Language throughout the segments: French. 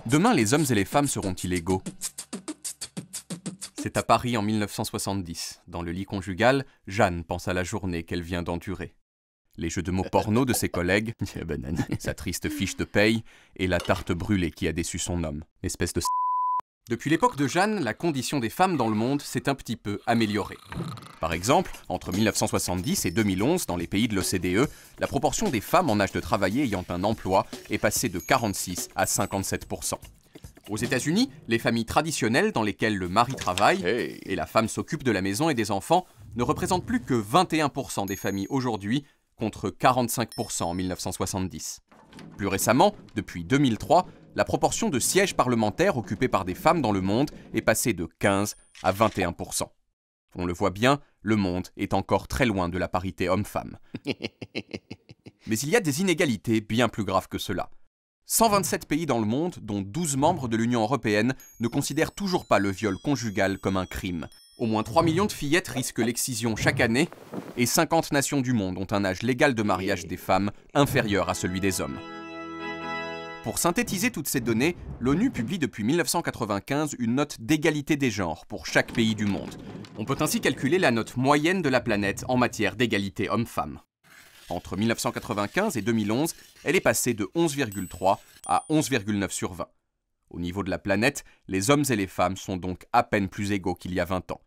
Demain, les hommes et les femmes seront-ils égaux? C'est à Paris en 1970. Dans le lit conjugal, Jeanne pense à la journée qu'elle vient d'endurer. Les jeux de mots porno de ses collègues, sa triste fiche de paye et la tarte brûlée qui a déçu son homme. Espèce de... Depuis l'époque de Jeanne, la condition des femmes dans le monde s'est un petit peu améliorée. Par exemple, entre 1970 et 2011, dans les pays de l'OCDE, la proportion des femmes en âge de travailler ayant un emploi est passée de 46 à 57%. Aux États-Unis, les familles traditionnelles dans lesquelles le mari travaille et la femme s'occupe de la maison et des enfants ne représentent plus que 21% des familles aujourd'hui, contre 45% en 1970. Plus récemment, depuis 2003, la proportion de sièges parlementaires occupés par des femmes dans le monde est passée de 15 à 21%. On le voit bien, le monde est encore très loin de la parité homme-femme. Mais il y a des inégalités bien plus graves que cela. 127 pays dans le monde, dont 12 membres de l'Union européenne, ne considèrent toujours pas le viol conjugal comme un crime. Au moins 3 millions de fillettes risquent l'excision chaque année, et 50 nations du monde ont un âge légal de mariage des femmes inférieur à celui des hommes. Pour synthétiser toutes ces données, l'ONU publie depuis 1995 une note d'égalité des genres pour chaque pays du monde. On peut ainsi calculer la note moyenne de la planète en matière d'égalité homme-femme. Entre 1995 et 2011, elle est passée de 11,3 à 11,9 sur 20. Au niveau de la planète, les hommes et les femmes sont donc à peine plus égaux qu'il y a 20 ans.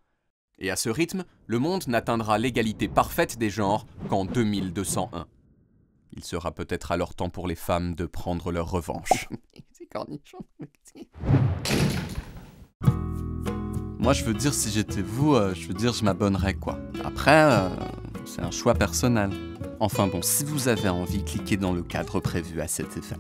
Et à ce rythme, le monde n'atteindra l'égalité parfaite des genres qu'en 2201. Il sera peut-être alors temps pour les femmes de prendre leur revanche. C'est cornichon. Moi, je veux dire, si j'étais vous, je m'abonnerais, quoi. Après, c'est un choix personnel. Enfin bon, si vous avez envie, cliquez dans le cadre prévu à cet effet.